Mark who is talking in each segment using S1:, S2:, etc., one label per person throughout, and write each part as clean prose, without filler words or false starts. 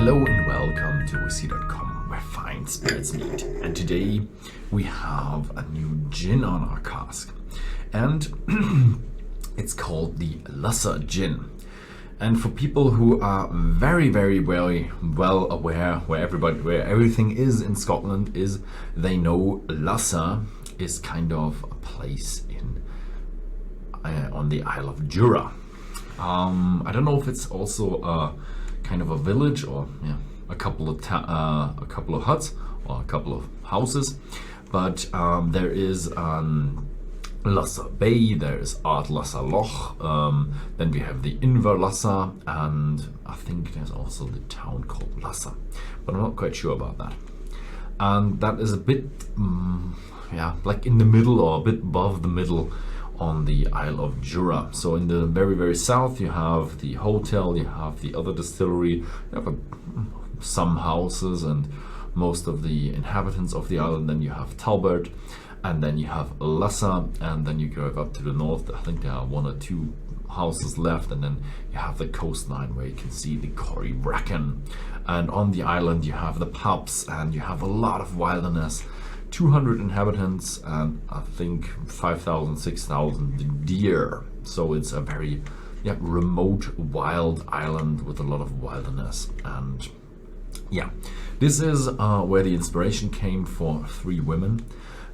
S1: Hello and welcome to Whisky.com, where fine spirits meet. And today we have a new gin on our cask, and it's called the Lussa Gin. And for people who are very well aware where everything is in Scotland, is they know Lussa is kind of a place in on the Isle of Jura. I don't know if it's also a kind of a village or a couple of huts or a couple of houses, but there is Lussa Bay, there's Ard Lussa Loch, then we have the Inver Lussa, and I think there's also the town called Lussa, but I'm not quite sure about that. And that is a bit like in the middle or a bit above the middle on the Isle of Jura. So in the very south you have the hotel, you have the other distillery, you have some houses and most of the inhabitants of the island. Then you have Talbot, and then you have Lussa, and then you go up to the north. I think there are one or two houses left, and then you have the coastline where you can see the Corrie Bracken. And on the island you have the pubs, and you have a lot of wilderness. 200 inhabitants and I think 5,000, 6,000 deer. So it's a very remote, wild island with a lot of wilderness. And this is where the inspiration came for three women.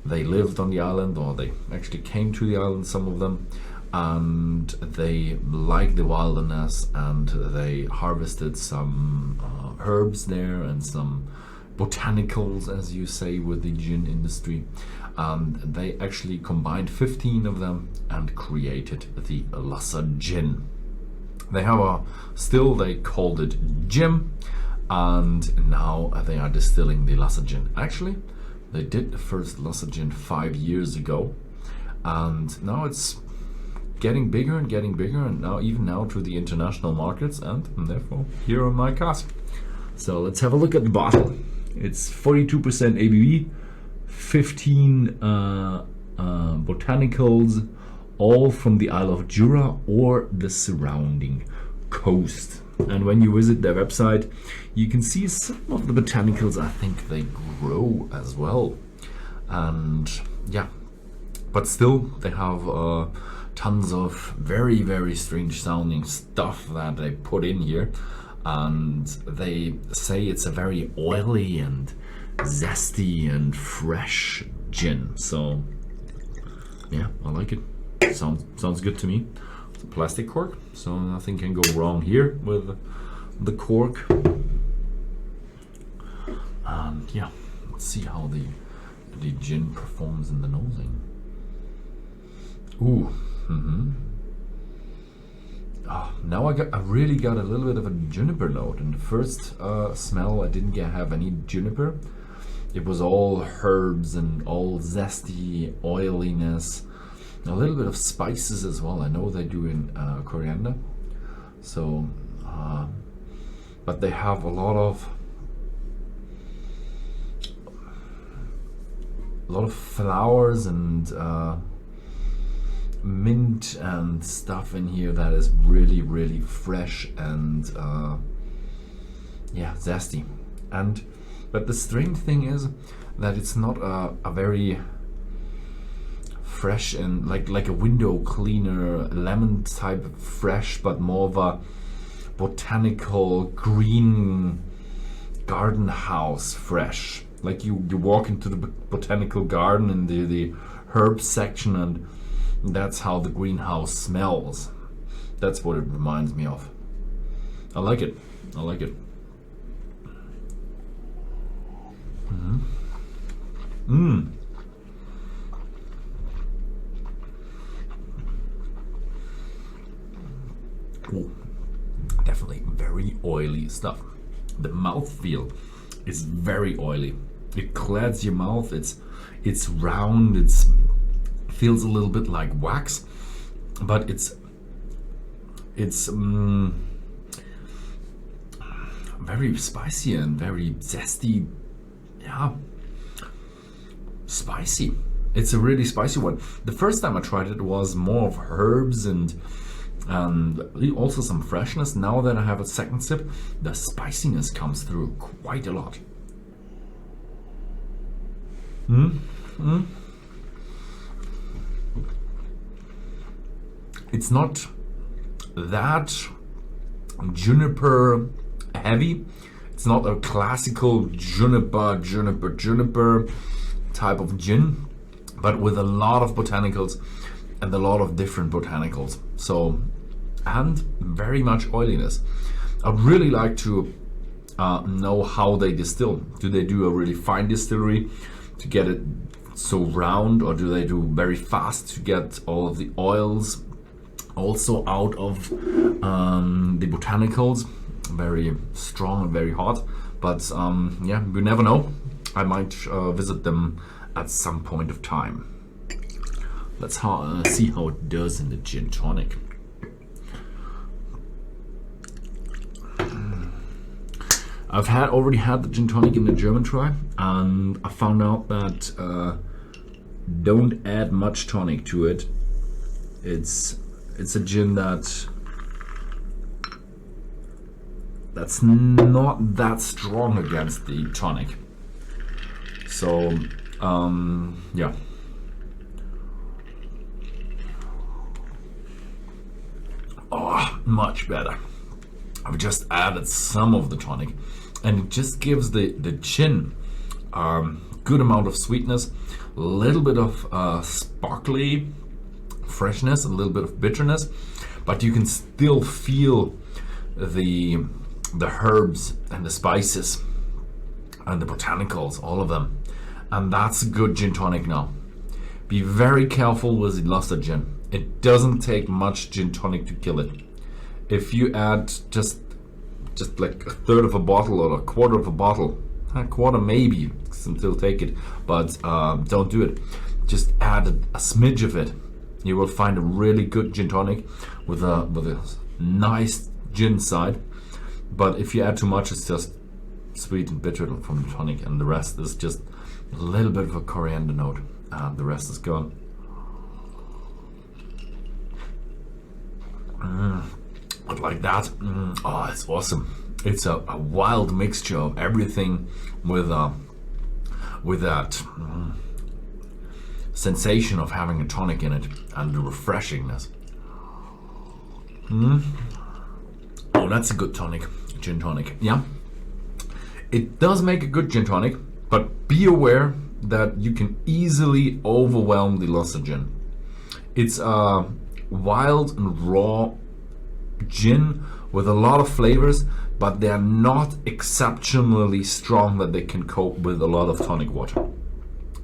S1: They lived on the island, or they actually came to the island, some of them, and they liked the wilderness, and they harvested some herbs there and some botanicals, as you say, with the gin industry. They actually combined 15 of them and created the Lussa Gin. They have they called it Jim, and now they are distilling the Lussa Gin. Actually, they did the first Lussa Gin 5 years ago, and now it's getting bigger, and now to the international markets, and therefore here on my cask. So let's have a look at the bottle. It's 42% ABV, 15 botanicals, all from the Isle of Jura or the surrounding coast. And when you visit their website, you can see some of the botanicals. I think they grow as well. And but still they have tons of very strange sounding stuff that they put in here. And they say it's a very oily and zesty and fresh gin. So I like it. Sounds good to me. It's a plastic cork, so nothing can go wrong here with the cork. And let's see how the gin performs in the nosing. Ooh. Now I really got a little bit of a juniper note. In the first smell, I didn't have any juniper. It was all herbs and all zesty oiliness. A little bit of spices as well. I know they do in coriander. So, but they have a lot of flowers and mint and stuff in here that is really fresh and zesty. But the strange thing is that it's not a very fresh and like a window cleaner lemon type fresh, but more of a botanical green garden house fresh. Like you walk into the botanical garden in the herbs section, and that's how the greenhouse smells. That's what it reminds me of. I like it. Ooh, definitely very oily stuff. The mouthfeel is very oily. It clads your mouth. It's round. It feels a little bit like wax, but it's very spicy and very zesty. Spicy. It's a really spicy one. The first time I tried it was more of herbs and and also some freshness. Now that I have a second sip, the spiciness comes through quite a lot. It's not that juniper heavy. It's not a classical juniper type of gin, but with a lot of botanicals and a lot of different botanicals. So, and very much oiliness. I'd really like to know how they distill. Do they do a really fine distillery to get it so round, or do they do very fast to get all of the oils also out of the botanicals? Very strong and very hot, but yeah, we never know. I might visit them at some point of time. Let's see how it does in the gin tonic. I've already had the gin tonic in the German try, and I found out that don't add much tonic to it. It's a gin that's not that strong against the tonic. So yeah. Oh, much better. I've just added some of the tonic, and it just gives the gin good amount of sweetness, a little bit of sparkly freshness, a little bit of bitterness, but you can still feel the herbs and the spices and the botanicals, all of them, and that's a good gin tonic. Now, be very careful with the Lussa Gin. It doesn't take much gin tonic to kill it. If you add just like a third of a bottle or a quarter of a bottle, a quarter maybe, still take it, but don't do it. Just add a smidge of it. You will find a really good gin tonic with a nice gin side. But if you add too much, it's just sweet and bitter from the tonic, and the rest is just a little bit of a coriander note, and the rest is gone. But like that, oh, it's awesome. It's a wild mixture of everything with that sensation of having a tonic in it and the refreshingness. Oh, that's a good tonic, gin tonic. Yeah, it does make a good gin tonic, but be aware that you can easily overwhelm the Lussa Gin. It's a wild and raw gin with a lot of flavors, but they're not exceptionally strong that they can cope with a lot of tonic water.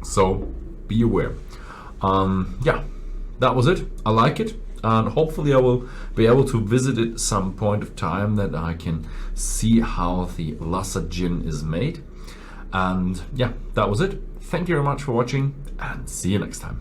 S1: So be aware. Yeah, that was it. I like it, and hopefully I will be able to visit it some point of time that I can see how the Lussa Gin is made. And yeah, that was it. Thank you very much for watching, and see you next time.